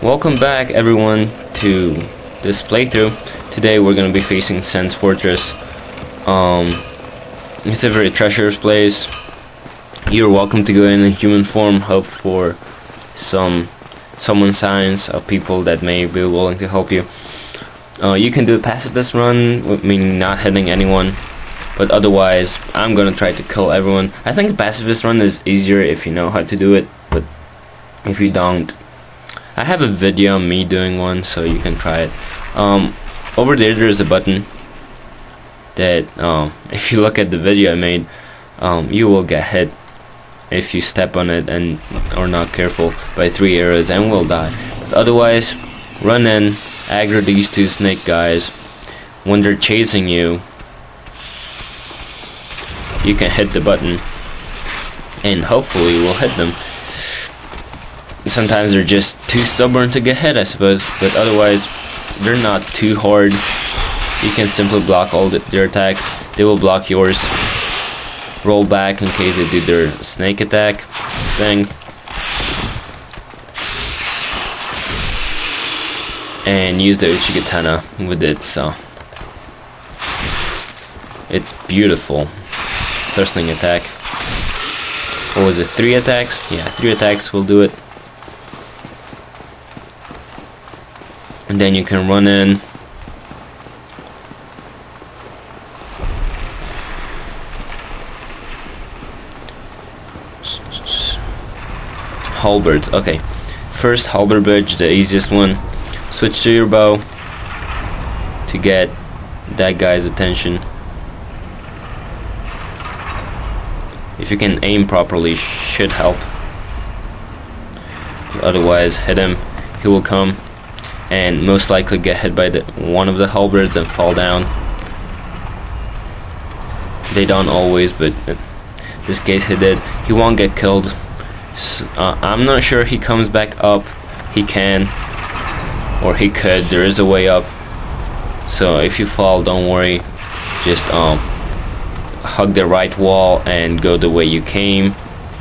Welcome back everyone to this playthrough. Today we're gonna be facing Sense Fortress. It's a very treacherous place. You're welcome to go in human form, hope for someone signs of people that may be willing to help you. You can do a pacifist run, meaning not hitting anyone, but otherwise I'm gonna try to kill everyone. I think a pacifist run is easier if you know how to do it, but if you don't, I have a video of me doing one, so you can try it. Over there's a button that if you look at the video I made, you will get hit if you step on it and are not careful by 3 arrows and will die. But otherwise, run in, aggro these two snake guys. When they're chasing you, you can hit the button and hopefully you will hit them. Sometimes they're just too stubborn to get hit, I suppose, but otherwise they're not too hard. You can simply block all their attacks. They will block yours. Roll back in case they do their snake attack thing. And use the Uchigatana with it, so it's beautiful. Thirstling attack. What was it, 3 attacks? Yeah, 3 attacks will do it. And then you can run in. Halberds, okay. First halberd bridge, the easiest one. Switch to your bow to get that guy's attention. If you can aim properly, should help. Otherwise, hit him, he will come and most likely get hit by one of the halberds and fall down. They don't always, but in this case he did. He won't get killed. So, I'm not sure he comes back up. He can, or he could. There is a way up. So if you fall, don't worry. Just hug the right wall and go the way you came,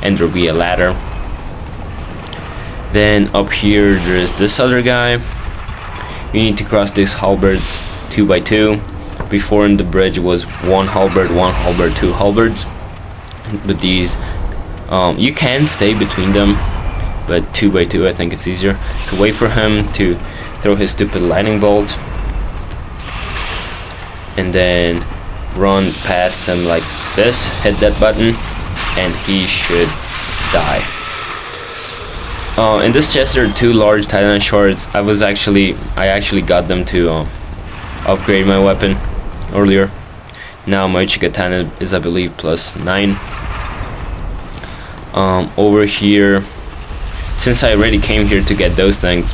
and there'll be a ladder. Then up here there's this other guy. You need to cross these halberds 2 by 2. Before in the bridge was 1 halberd, 2 halberds. But these, you can stay between them, but 2 by 2 I think it's easier. So wait for him to throw his stupid lightning bolt, and then run past him like this, hit that button, and he should die. In this chest there are 2 large titanite shards. I actually got them to upgrade my weapon earlier. Now my Uchigatana is, I believe, +9. Over here, since I already came here to get those things,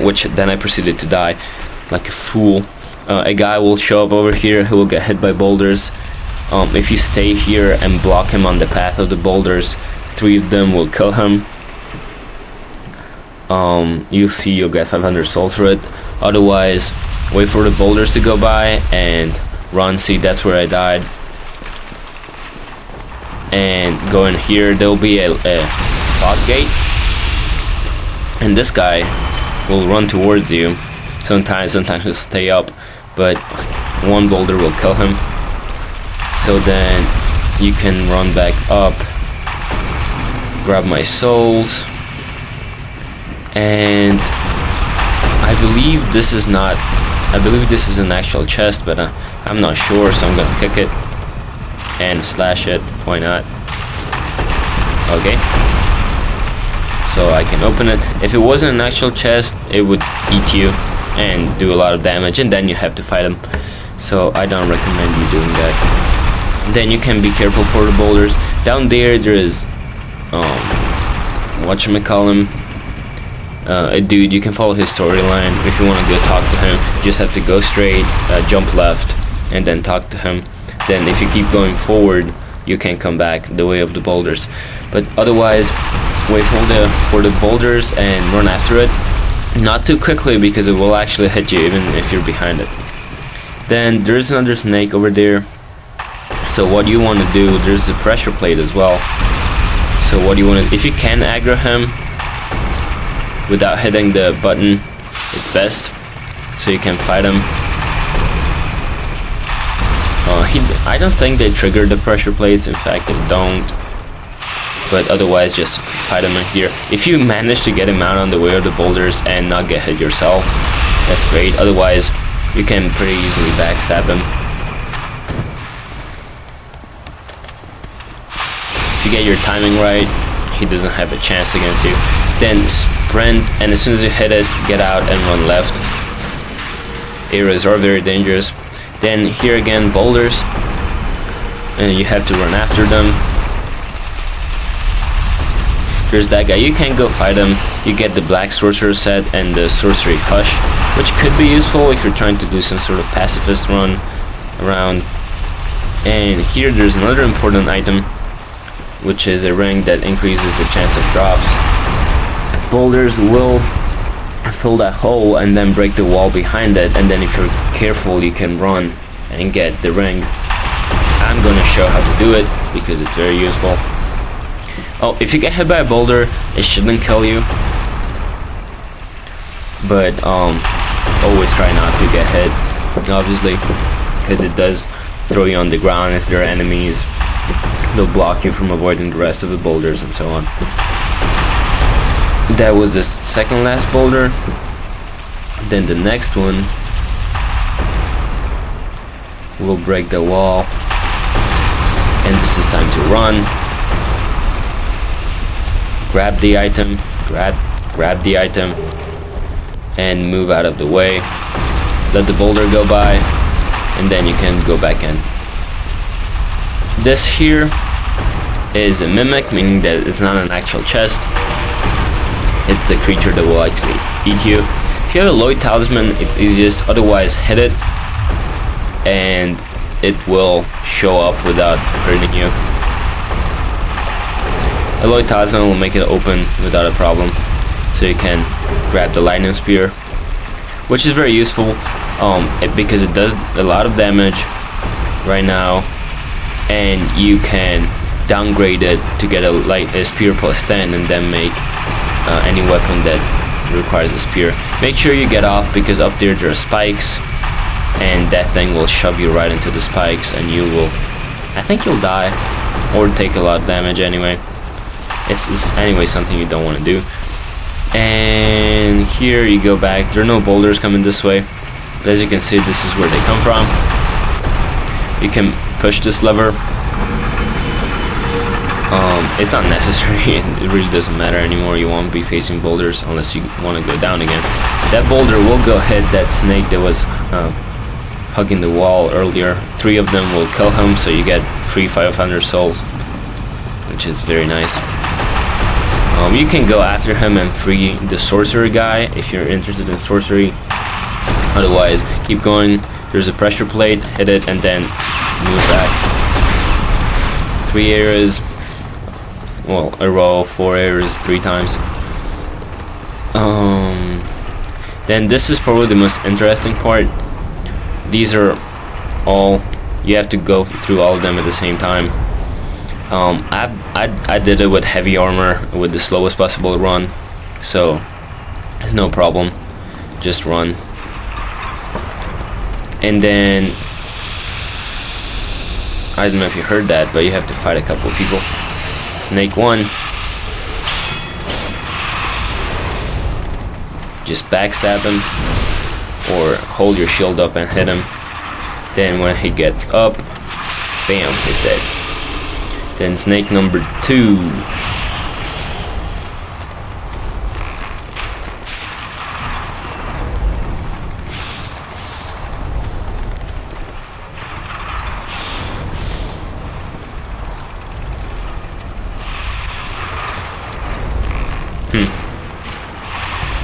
which then I proceeded to die like a fool. A guy will show up over here who will get hit by boulders. If you stay here and block him on the path of the boulders, 3 of them will kill him. You'll see you'll get 500 souls for it. Otherwise, wait for the boulders to go by and run. See, that's where I died. And go in here. There'll be a spot gate, and this guy will run towards you. Sometimes he'll stay up, but 1 boulder will kill him. So then you can run back up, grab my souls, and I believe this is an actual chest, but I'm not sure, so I'm gonna kick it and slash it. Why not? Okay, so I can open it. If it wasn't an actual chest, it would eat you and do a lot of damage, and then you have to fight them. So I don't recommend you doing that. Then you can be careful for the boulders. Down there is whatchamacallem, a dude. You can follow his storyline. If you want to go talk to him, you just have to go straight, jump left, and then talk to him. Then if you keep going forward, you can come back the way of the boulders. But otherwise, wait for the boulders and run after it. Not too quickly, because it will actually hit you even if you're behind it. Then there's another snake over there. So what you want to do, there's a pressure plate as well. So what you want to, if you can aggro him, without hitting the button, it's best, so you can fight him. I don't think they trigger the pressure plates, in fact they don't, but otherwise just fight him in here. If you manage to get him out on the way of the boulders and not get hit yourself, that's great, otherwise you can pretty easily backstab him. If you get your timing right, he doesn't have a chance against you. Then sprint, and as soon as you hit it, get out and run left. Areas are very dangerous. Then here again, boulders, and you have to run after them. There's that guy, you can go fight him. You get the black sorcerer set and the sorcery hush, which could be useful if you're trying to do some sort of pacifist run around. And here there's another important item, which is a ring that increases the chance of drops. Boulders will fill that hole and then break the wall behind it, and then if you're careful you can run and get the ring. I'm gonna show how to do it because it's very useful. Oh, if you get hit by a boulder, it shouldn't kill you, but always try not to get hit, obviously, because it does throw you on the ground. If there are enemies, they'll block you from avoiding the rest of the boulders and so on. That was the second last boulder. Then the next one will break the wall, and this is time to run. Grab the item, grab the item, and move out of the way. Let the boulder go by, and then you can go back in. This here is a mimic, meaning that it's not an actual chest. It's the creature that will actually eat you. If you have a Lloyd talisman, it's easiest, otherwise hit it and it will show up without hurting you. A Lloyd talisman will make it open without a problem, so you can grab the lightning spear, which is very useful because it does a lot of damage right now, and you can downgrade it to get a spear plus 10 and then make any weapon that requires a spear. Make sure you get off, because up there are spikes, and that thing will shove you right into the spikes, and you will, I think you'll die or take a lot of damage anyway. It's anyway something you don't want to do. And here you go back. There are no boulders coming this way, but as you can see, this is where they come from. You can push this lever. It's not necessary, it really doesn't matter anymore. You won't be facing boulders unless you want to go down again. That boulder will go hit that snake that was hugging the wall earlier. 3 of them will kill him, so you get free 500 souls, which is very nice. You can go after him and free the sorcerer guy if you're interested in sorcery. Otherwise, keep going. There's a pressure plate, hit it, and then move back. 3 areas. Well, a row of 4 areas 3 times. Then this is probably the most interesting part. These are all, you have to go through all of them at the same time. I did it with heavy armor with the slowest possible run, so there's no problem, just run. And then I don't know if you heard that, but you have to fight a couple of people. Snake 1, just backstab him or hold your shield up and hit him. Then when he gets up, bam, he's dead. Then snake number 2,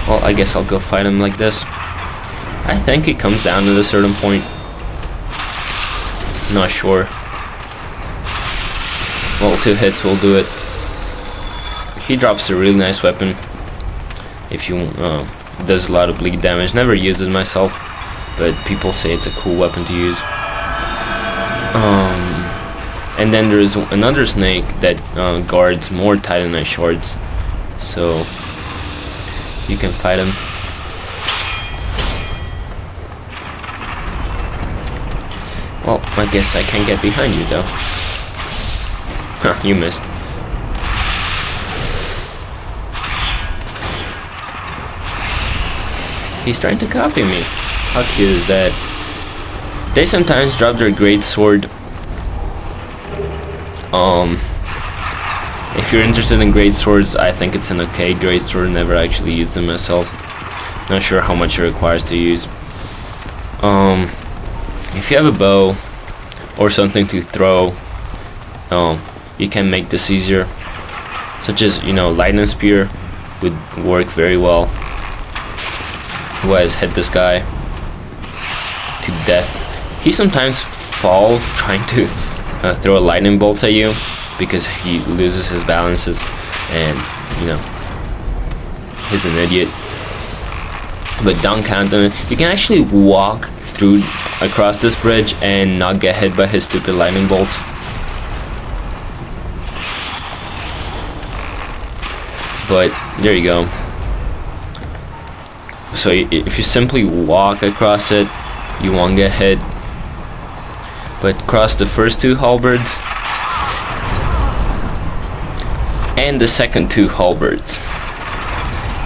well, I guess I'll go fight him like this. I think it comes down to a certain point. Not sure. Well, 2 hits will do it. He drops a really nice weapon. If you does a lot of bleed damage. Never used it myself, but people say it's a cool weapon to use. And then there's another snake that guards more titanite shards. So you can fight him. Well, I guess I can get behind you though. Huh, you missed. He's trying to copy me. How cute is that? They sometimes drop their great sword. If you're interested in great swords, I think it's an okay great sword. Never actually used them myself. Not sure how much it requires to use. If you have a bow or something to throw, you can make this easier. Such as, you know, lightning spear would work very well. Who has hit this guy to death. He sometimes falls trying to throw a lightning bolt at you because he loses his balances, and you know, he's an idiot. But don't count on it. You can actually walk through across this bridge and not get hit by his stupid lightning bolts. But there you go. So if you simply walk across it, you won't get hit. But cross the first two halberds and the second two halberds.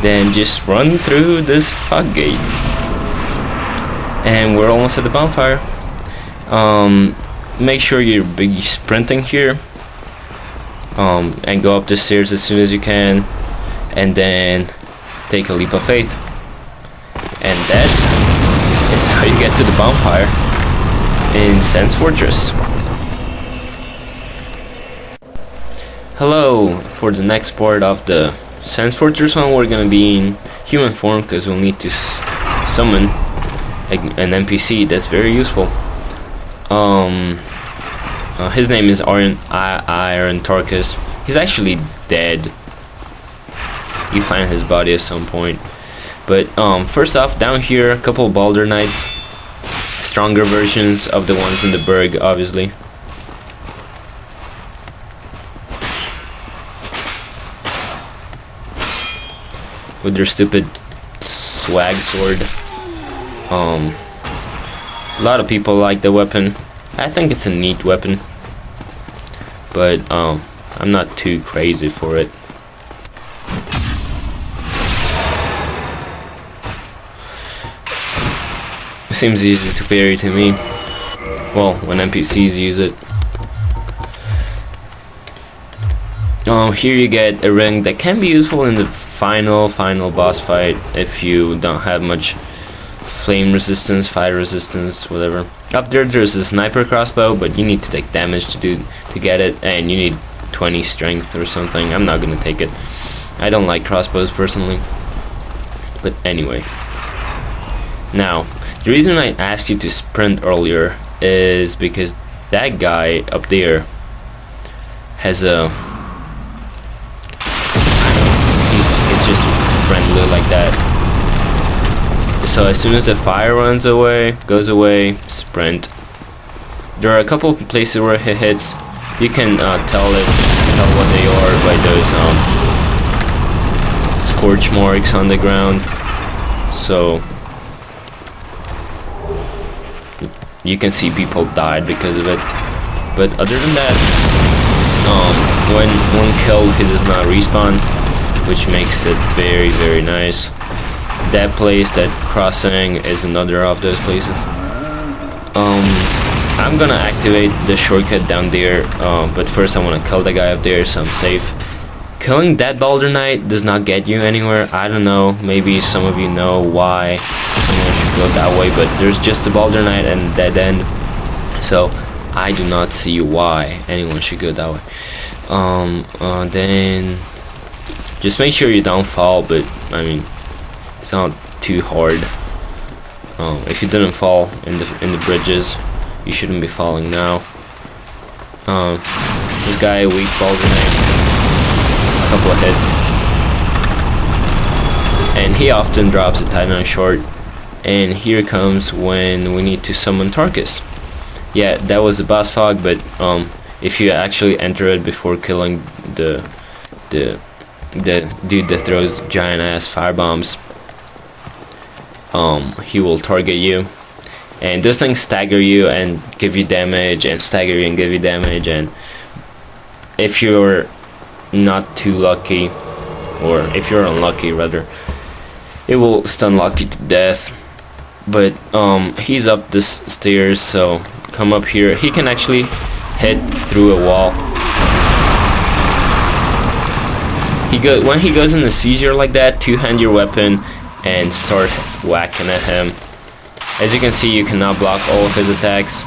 Then just run through this fog gate. And we're almost at the bonfire. Make sure you're big sprinting here. And go up the stairs as soon as you can. And then take a leap of faith. And that is how you get to the bonfire in Sans Fortress. Hello! For the next part of the Sans Fortress one, we're gonna be in human form because we'll need to summon an NPC that's very useful. His name is Iron Tarkus. He's actually dead. You find his body at some point. But first off, down here, a couple Baldur Knights. Stronger versions of the ones in the Berg, obviously. With their stupid swag sword. A lot of people like the weapon. I think it's a neat weapon. But I'm not too crazy for it. It seems easy to parry to me. Well, when NPCs use it. Here you get a ring that can be useful in the final boss fight if you don't have much flame resistance, fire resistance, whatever. Up there's a sniper crossbow, but you need to take damage to get it, and you need 20 strength or something. I'm not gonna take it. I don't like crossbows personally. But anyway. Now, the reason I asked you to sprint earlier is because that guy up there has a... It's just friendly like that. So as soon as the fire goes away, sprint. There are a couple of places where he hits. You can tell what they are by those scorch marks on the ground. So you can see people died because of it. But other than that, when one killed, he does not respawn, which makes it very, very nice. That place, that crossing, is another of those places. I'm gonna activate the shortcut down there, but first I wanna kill the guy up there so I'm safe. Killing that Baldur Knight does not get you anywhere. I don't know, maybe some of you know why someone should go that way, but there's just a Baldur Knight and a dead end, so I do not see why anyone should go that way. Then just make sure you don't fall, but I mean, it's not too hard. If you didn't fall in the bridges, you shouldn't be falling now. This guy, weak Baldur Knight, a couple of hits, and he often drops a Titan short. And here comes when we need to summon Tarkus. Yeah, that was the boss fog, but if you actually enter it before killing the the dude that throws giant ass firebombs, he will target you, and those things stagger you and give you damage, and stagger you and give you damage, and if you're not too lucky, or if you're unlucky rather, it will stun lock you to death. But he's up this stairs, so come up here. He can actually hit through a wall. When he goes in a seizure like that, two-hand your weapon and start whacking at him. As you can see, you cannot block all of his attacks.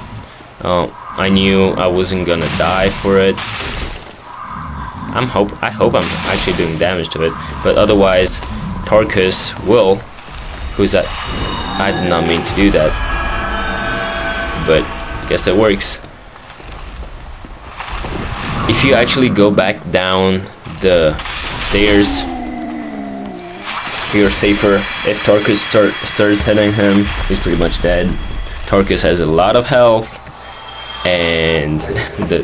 I knew I wasn't gonna die for it. I hope I'm actually doing damage to it, but otherwise Tarkus will, who's that? I did not mean to do that, but guess that works. If you actually go back down the stairs, you're safer. If Tarkus starts hitting him, he's pretty much dead. Tarkus has a lot of health and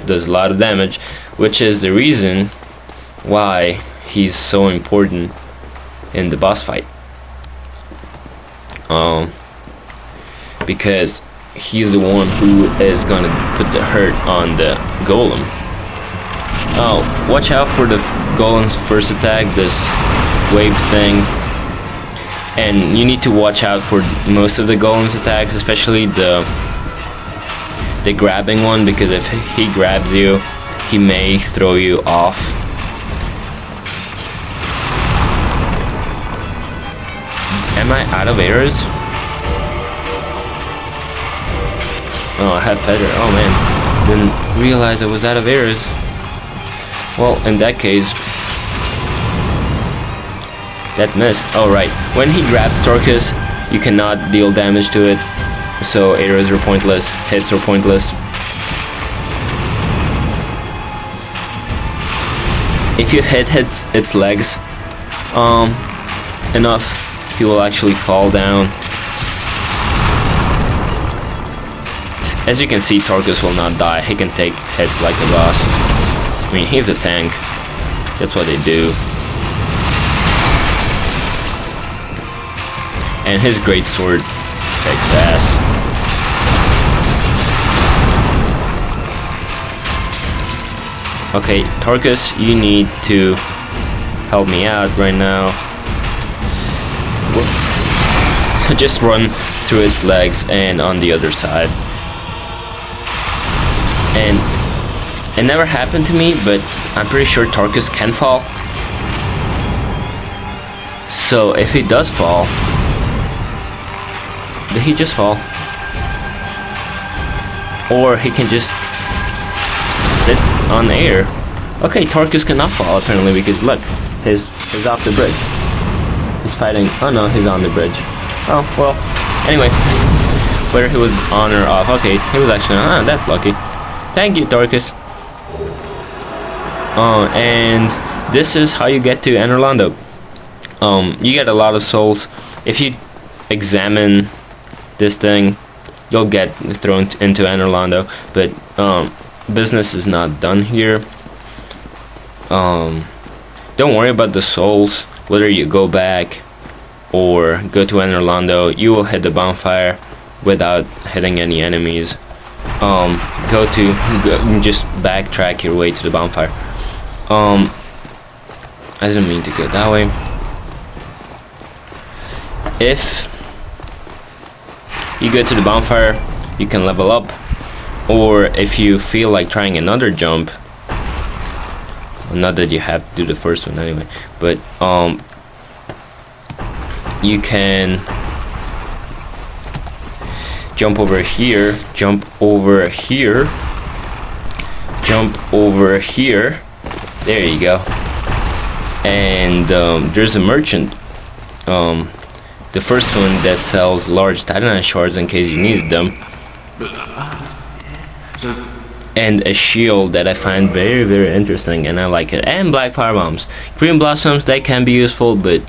does a lot of damage, which is the reason why he's so important in the boss fight. Because he's the one who is gonna put the hurt on the golem. Oh, watch out for the golem's first attack, this wave thing. And you need to watch out for most of the golem's attacks, especially the grabbing one, because if he grabs you, he may throw you off. Am I out of arrows? Oh, I have feather. Oh man, didn't realize I was out of arrows. Well, in that case, that missed. Oh right, when he grabs Tarkus, you cannot deal damage to it, so arrows are pointless, hits are pointless. If you hit its legs enough, he will actually fall down. As you can see, Tarkus will not die. He can take hits like a boss. I mean, he's a tank. That's what they do. And his great sword kicks ass. Okay, Tarkus, you need to help me out right now. Just run through its legs and on the other side. And it never happened to me, but I'm pretty sure Tarkus can fall. So if he does fall, did he just fall? Or he can just sit on air. Okay, Tarkus cannot fall apparently, because look, he's off the bridge. He's fighting. Oh no, he's on the bridge. Oh well. Anyway, whether he was on or off. Okay, he was actually on. Ah, that's lucky. Thank you, Tarkus. And this is how you get to Anorlando. You get a lot of souls. If you examine this thing, you'll get thrown into Anorlando. But business is not done here. Don't worry about the souls. Whether you go back or go to Anorlando, you will hit the bonfire without hitting any enemies. Just backtrack your way to the bonfire. I didn't mean to go that way. If you go to the bonfire, you can level up, or if you feel like trying another jump, not that you have to do the first one anyway, but you can jump over here, jump over here, jump over here. There you go. And there's a merchant, the first one that sells large titanite shards in case you needed them, and a shield that I find very, very interesting, and I like it, and black power bombs. Green blossoms, they can be useful, but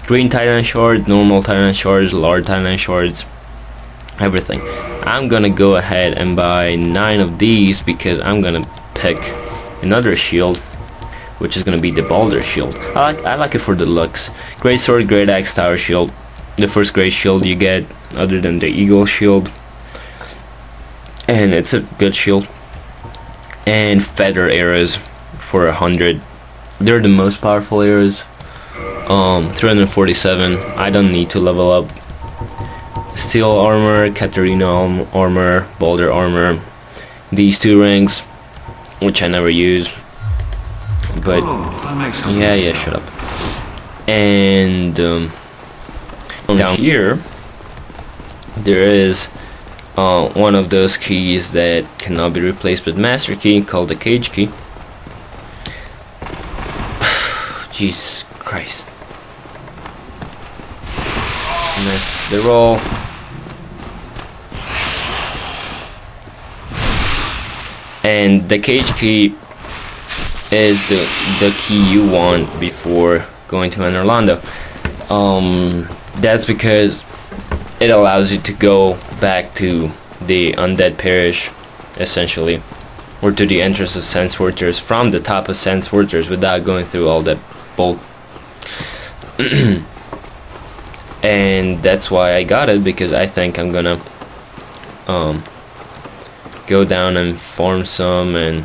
green titanite shards, normal titanite shards, large titanite shards, everything. I'm gonna go ahead and buy 9 of these because I'm gonna pick another shield, which is gonna be the Boulder Shield. I like it for the looks. Great sword, great axe, tower shield. The first great shield you get, other than the eagle shield, and it's a good shield. And feather arrows for 100. They're the most powerful arrows. 347. I don't need to level up. Steel armor, Katarina armor, Boulder armor. These 2 ranks, which I never use. But yeah, shut up. And down here, there is one of those keys that cannot be replaced with master key, called the cage key. Jesus Christ. Mess the roll. And the cage key is the key you want before going to Anor Londo. That's because it allows you to go back to the Undead Parish, essentially, or to the entrance of Sands Fortress from the top of Sands Fortress without going through all that bulk. And that's why I got it, because I think I'm gonna go down and farm some and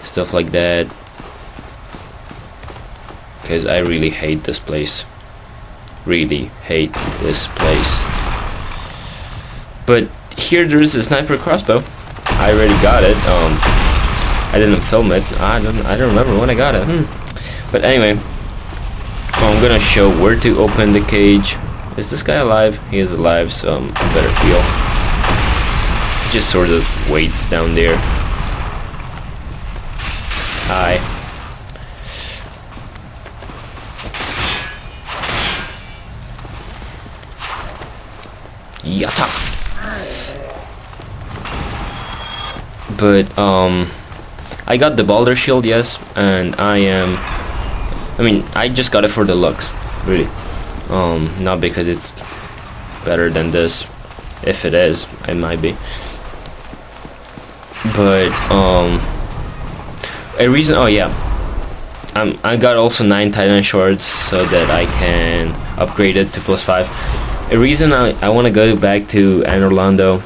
stuff like that, because I really hate this place. Really hate this place. But here there is a sniper crossbow. I already got it. I didn't film it. I don't remember when I got it. But anyway, I'm gonna show where to open the cage. Is this guy alive? He is alive, so I better heal. Just sort of waits down there. Hi. Yatta. But I got the Boulder Shield, yes, and I just got it for the looks, really. Not because it's better than this. If it is, it might be. But a reason. Oh yeah. I got also 9 Titan shards so that I can upgrade it to +5. A reason I want to go back to Anor Londo,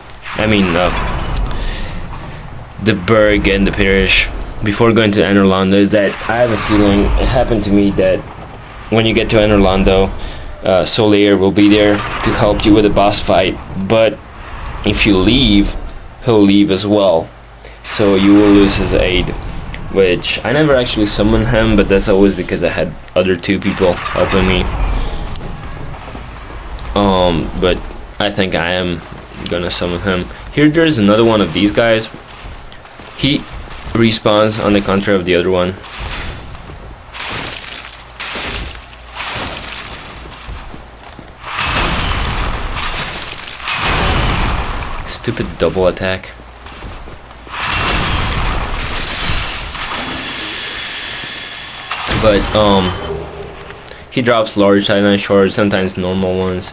the Burg and the Parish, before going to Anor Londo, is that I have a feeling it happened to me that when you get to Anor Londo, Solier will be there to help you with the boss fight, but if you leave, he'll leave as well, so you will lose his aid, which I never actually summoned him, but that's always because I had other 2 people helping me. But I think I am gonna summon him. Here there's another one of these guys. He respawns on the contrary of the other one. Stupid double attack. But he drops large Titan shards, sometimes normal ones.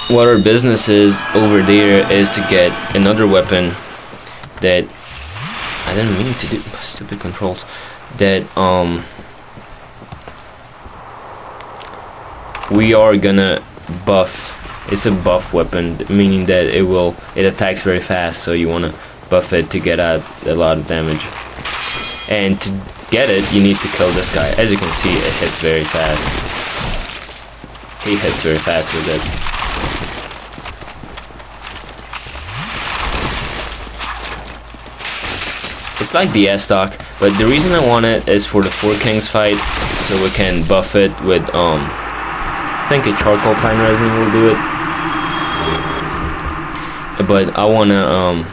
What our business is over there is to get another weapon that I didn't mean to do. Stupid controls. That we are gonna buff. It's a buff weapon, meaning that it attacks very fast, so you wanna buff it to get out a lot of damage. And to get it, you need to kill this guy. As you can see, it hits very fast. He hits very fast with it. It's like the S-Stock, but the reason I want it is for the 4 Kings fight, so we can buff it with, I think a charcoal pine resin will do it. But I wanna,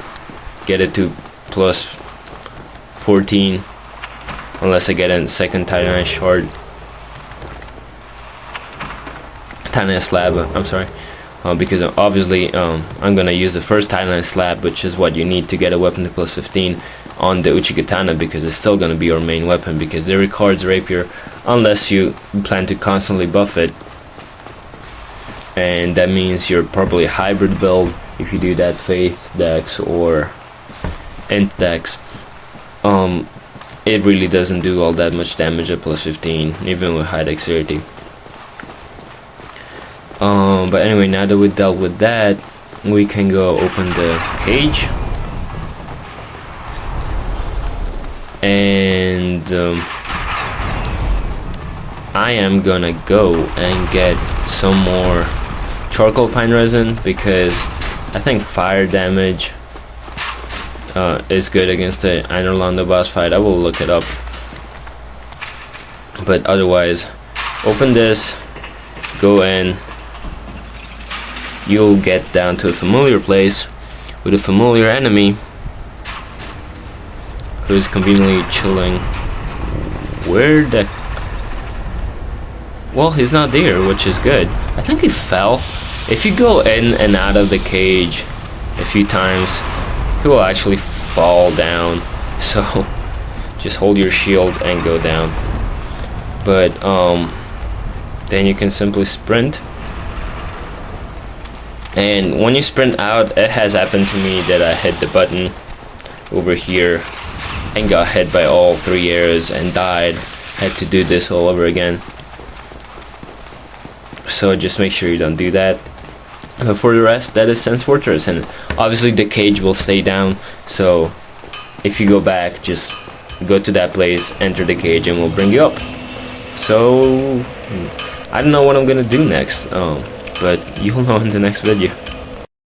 get it to +14, unless I get a second Titan shard. Titan slab, I'm sorry. Because obviously, I'm gonna use the first Titan slab, which is what you need to get a weapon to +15 on the Uchigatana, because it's still gonna be your main weapon, because it records rapier unless you plan to constantly buff it. And that means you're probably a hybrid build if you do that, Faith, Dex, or int dex. It really doesn't do all that much damage at plus 15, even with high dexterity. But anyway, now that we dealt with that, we can go open the cage. And I am gonna go and get some more charcoal pine resin, because I think fire damage is good against the Einerlando boss fight. I will look it up. But otherwise, open this, go in, you'll get down to a familiar place with a familiar enemy who's conveniently chilling. Where the... Well, he's not there, which is good. I think he fell. If you go in and out of the cage a few times, he will actually fall down. So just hold your shield and go down. But then you can simply sprint. And when you sprint out, it has happened to me that I hit the button over here and got hit by all 3 arrows and died. Had to do this all over again. So just make sure you don't do that. But for the rest, that is Sense Fortress, and obviously the cage will stay down. So if you go back, just go to that place, enter the cage, and we'll bring you up. So I don't know what I'm gonna do next, but you'll know in the next video.